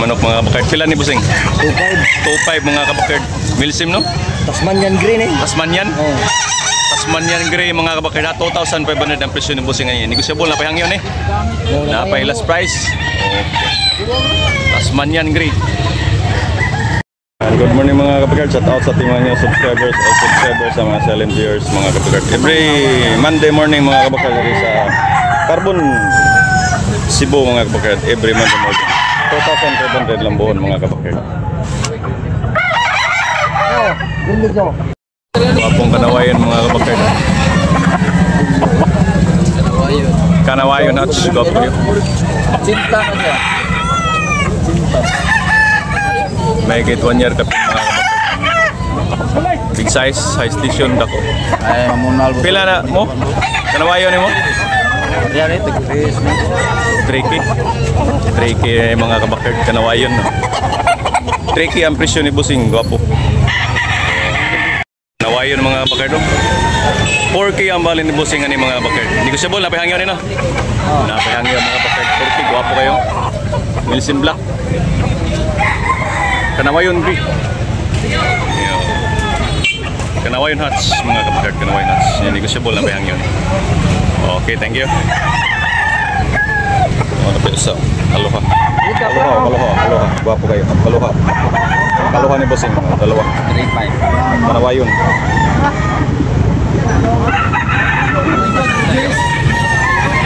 manok mga kabakard. Pila ni busing? 2.5. 2.5 mga kabakard. Milsim no? Tasmanian green eh. Tasmanian? Oh. Tasmanian Grey mga kabakard. 2,500 ang presyo ng busing ngayon. Negosyable na pahangyon eh. Napay last price. Okay. Tasmanian Grey. Good morning mga kabakard. Shout out sa ating mga subscribers o subscribers sa mga silent viewers mga kabakard. Every Monday morning mga kabakard sa Carbon Cebu mga kabakard. Every Monday morning 2,500 lang buon mga kabakard. Oh, hindi ko. Wapong kanawayan mga kabakard. Kanawayon at Scorpio. Cinta ka siya. Cinta. May gate 1 year kapit mga kabakard. Big size, high station dako. Ay, mamunal. Pila na mo? Kanawayon ni mo? Yan ito, Chris. 3K. 3K mga kabakard. Kanawayon no? 3K ang presyo ni busing. Gwapo. Nawayon mga kabakard. 4K ang bali ni busing ani mga kabakard. Negosyable na pahangyon ni no? Napahangyon mga kabakard. 4K. Gwapo kayo. Milsim Black. Kanawayon B. Kanawayon Hats mga kabakard. Kanawayon Hats. Negosyable na pahangyon. Okay, thank you. Ano pa isa? Aloha. Aloha. Gwapo kayo. Aloha ni busing. Dalawa. 3.5. Kanawayon.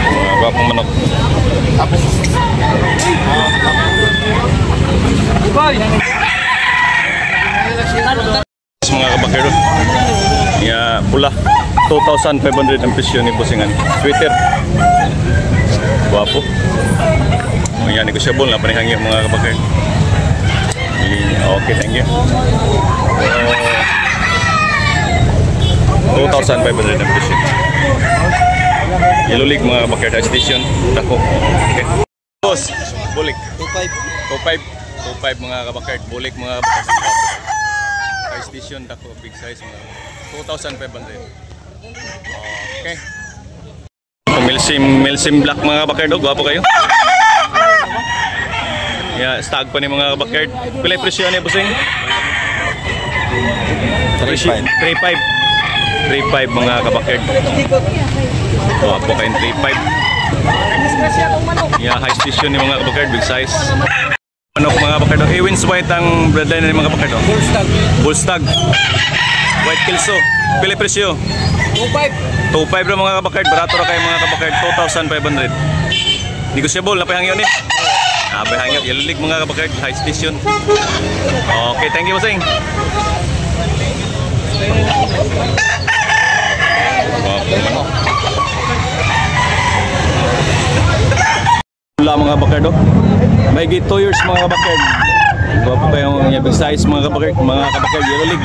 Mga gwapong manok. Mga kabakero. Ya, pula. 2,500 ang presyo ni busingan. Sweater. Gwapo. Mga negosyable na panihangyo mga kabakero. Okay, thank you. 2,500 ang presyo. Yellow League mga kabakero station. Dako. Okay. Boss, bulik. 2.5 mga kabakero. Bulik mga kabakero. High station dako, big size mga 2,500. Okay. Milsim Black mga kabakero. Gwapo kayo. Yeah, stag pa ni mga kabakard. Pila presyo niya busing? 3.5 mga kabakard. Gwapo kayong 3.5. Yeah, high station ni mga kabakard, big size. Manok mga kabakard. Ewins White ang bloodline ni mga kabakard. Bullstag. White Kelso. Pila presyo? 2.5 lang mga kabakard. Barato ra kayo mga kabakard. 2,500. Negosyable na pahangyon ni. Pahangyon. Yellow League mga kabakard. High station. Okay, thank you busing. Wala mga kabakard. May gate 2 years mga kabakard. Gwapo kayong big size mga kabakard. Mga kabakard Yellow League.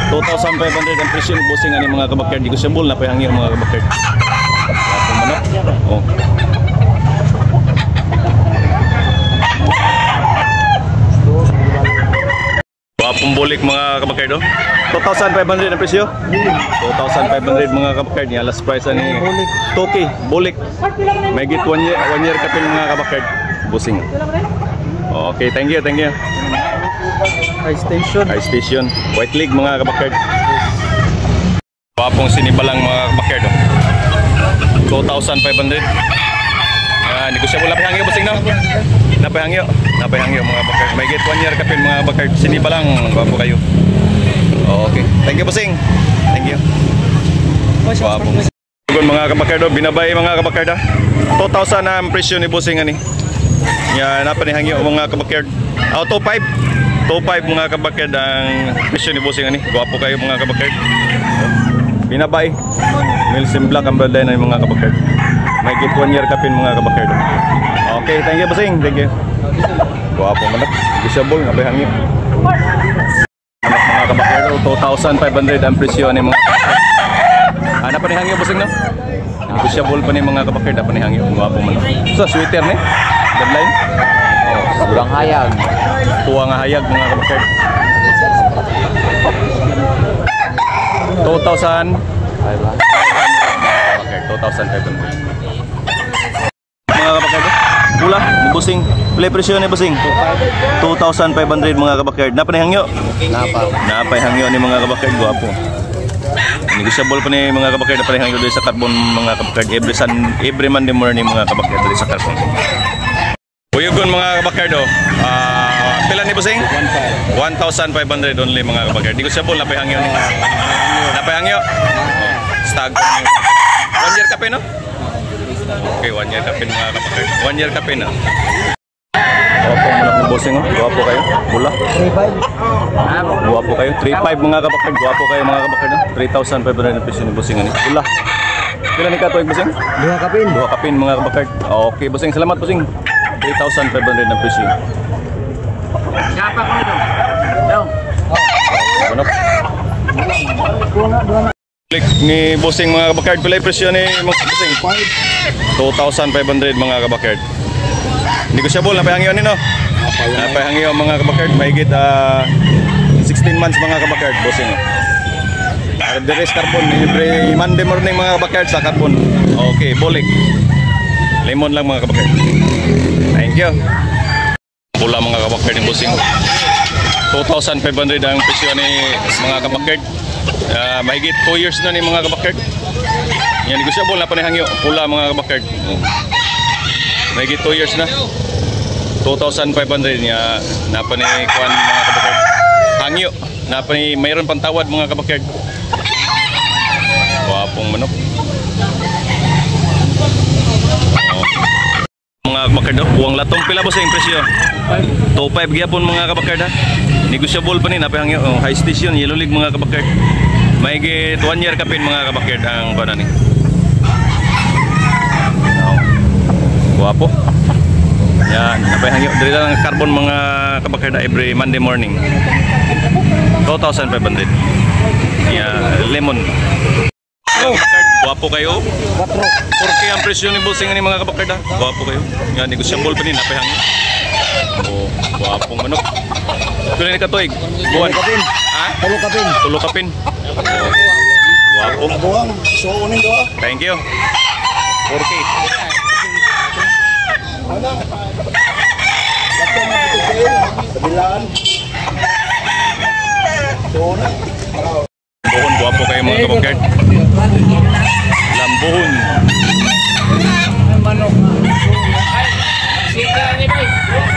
2,500 ang presyo ng busing ani mga kabakard. Negosyable na pahangyon mga kabakard. Gwapo manok. Oh. Wapong bulik mga kabakard. 2,500 ang presyo. 2,500 mga kabakard. Yan last price ani Toki bulik. May git 1 year kapin mga kabakard. Busing. Okay, thank you. High station. White League mga kabakard. Wapong sinibalang mga kabakard. 2,500. Negosyable na pahangyo busing no? Napahangyo mga bakard. May get 1 year kapin mga bakard. Siniba lang, gwapo kayo. Okay. Thank you busing. Thank you. Gwapo. Mga kabakard, binabay mga kabakard. 2,000 na ang presyo ni busing ani. Yan napanihangyo mga kabakard. 2.5 mga kabakard ang presyo ni busing ani. Gwapo kayo mga kabakard. Binabay. Milsim Black ang bloodline ng mga kabakard. May get 1 year kapin mga kabakard. Okay, thank you busing. Thank you. Gwapo manok. Negosyable na pahangyo. Mga kabakard, 2,500 ang presyo ni mga kabakard. Ano pa ni hangyo busing no? Negosyable pa ni mga kabakard. Apa ni hangyo? Gwapo manok. So, sweater ni? Deadline? Tuwang hayag. Tuwang hayag mga kabakard. 2,500. Okay, 2,500. Mga kabakard. Pula, ni Busing. Pila presyo ni Busing? 2,500 mga kabakard. Napay hangyo? Napay hangyo ni mga kabakard, guwapo. Negotiable pa ni mga kabakard, napay hangyo dito sa carbon mga kabakard. Every Monday morning mga kabakard dito sa carbon. Buyugon mga kabakard oh. Pila ni Busing? 1,500 only mga kabakard. Negotiable, napay hangyo ni. Napay hangyo? Stag. 1 year kape no? Okay, 1 year kape mga kapatid. 1 year kape na. Guwapo mo lang bossing oh. Guwapo kayo. Pula. 3,500. Guwapo kayo. 3,500 mga kapatid. Guwapo kayo mga kapatid. 3,500 na peso ni bossing ani. Pula. Pila ni katoy bossing? 2 kapin. 2 kapin mga kapatid. Okay bossing, salamat bossing. 3,500 na peso. Siapa ko nito? Dong. Ano? Klik ni bossing mga kabakard, pila presyo ni mga bossing? 2,500 mga kabakard. Negotiable, napahangyo ni no? Napahangyo mga kabakard, mahigit 16 months mga kabakard, bossing. The rest carbon, every Monday morning mga kabakard sa carbon. Okay, bolik. Lemon lang mga kabakard. Thank you. Pula mga kabakard ni bossing. 2,500 ang presyo ni mga kabakard. Mahigit 2 years na ni mga kabakard. Yan, negosyable na panihangyo. Pula mga kabakard. Mahigit 2 years na. 2,500 niya napanikuan mga kabakard. Hangyo. Mayroon pang tawad mga kabakard. Wapong manok. Mga kabakard, uwang latong pila ba sa impresyo? 2,500 gyapon mga kabakard ha. Negotiable pa ni napahangyo. High station, yellow league mga kabakard. Mahigit 1 year kapin mga kabakard ang bana ni. Guwapo. Yan, napahangyo. Dili lang carbon mga kabakard every Monday morning. 2,500. Yeah, lemon. Guwapo kayo. 4K ang presyo ni bossing ni mga kabakard. Guwapo kayo. Yan, negotiable pa ni napahangyo. Oh, guwapong manok. Pila ni katoy? Buwan. Ha? 3 kapin. 3 kapin. Guwapo. Buwang, so unin do. Thank you. 4K. Lambuhon, guwapo kayo mga kabakard. Lambuhon.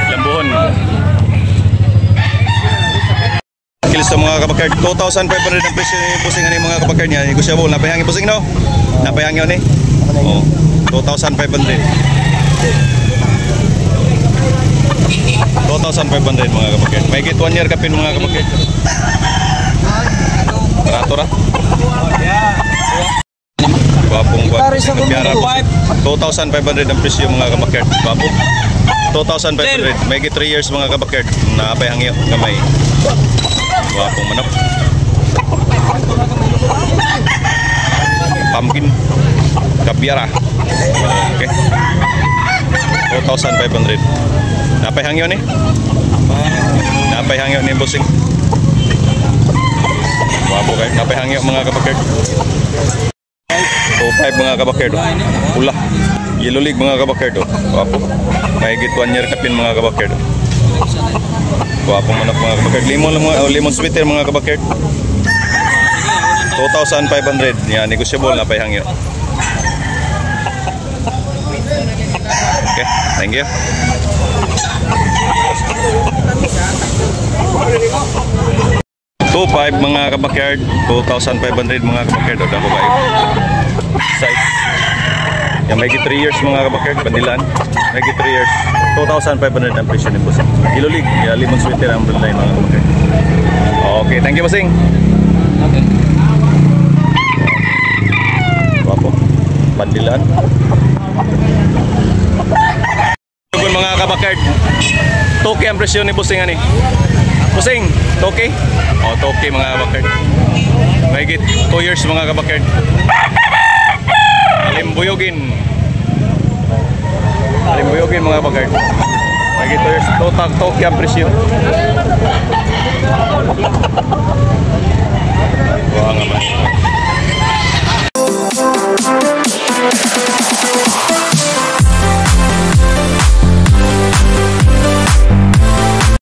Lambuhon. Kilis sa mga kabakard. 2,500 ang presyo ni busing ani mga kabakard niya. Negosyable. Napahangin busing no? Napahangin ni? Oh, 2,500. 2,500 mga kabakard. May get 1 year kapin mga kabakard. Tara. Guwapong piara. 2,500 ang presyo mga kabakard. Guwapo. 2,500. May get 3 years mga kabakard. Napahangin kamay. Guwapong manok. Pumpkin. Kabiara. Okay. 2,500. Napay hangyo ni? Napay hangyo ni bossing. Wapo kayo. Napay hangyo mga kabakard. 2,500 mga kabakard. Pula. Yellow league mga kabakard. Wapo. Mahigit 1 year kapin mga kabakard. Wapo manok mga kabakard. Lemon sweeter mga kabakard. 2,500. Yan, negotiable. Napay hangyo. Okay, thank you. $2,500 mga kabakard, 2,500 mga kabakard. Oda ko kayo. Size. Yan, may 3 years mga kabakard, pandilan. May 3 years. 2,500 ang presyo ni bossing. Kilo league, lemon sweeter ang line mga kabakard. Okay, thank you bossing. Okay. Wapo. Pandilan. Mga kabakard, toke ang presyo ni bossing ani. Bossing, toke? Oh, toke mga kabakard. Mahigit 2 years mga kabakard. Alimbuyogin mga kabakard. Mahigit 2 years. Toke ang presyo.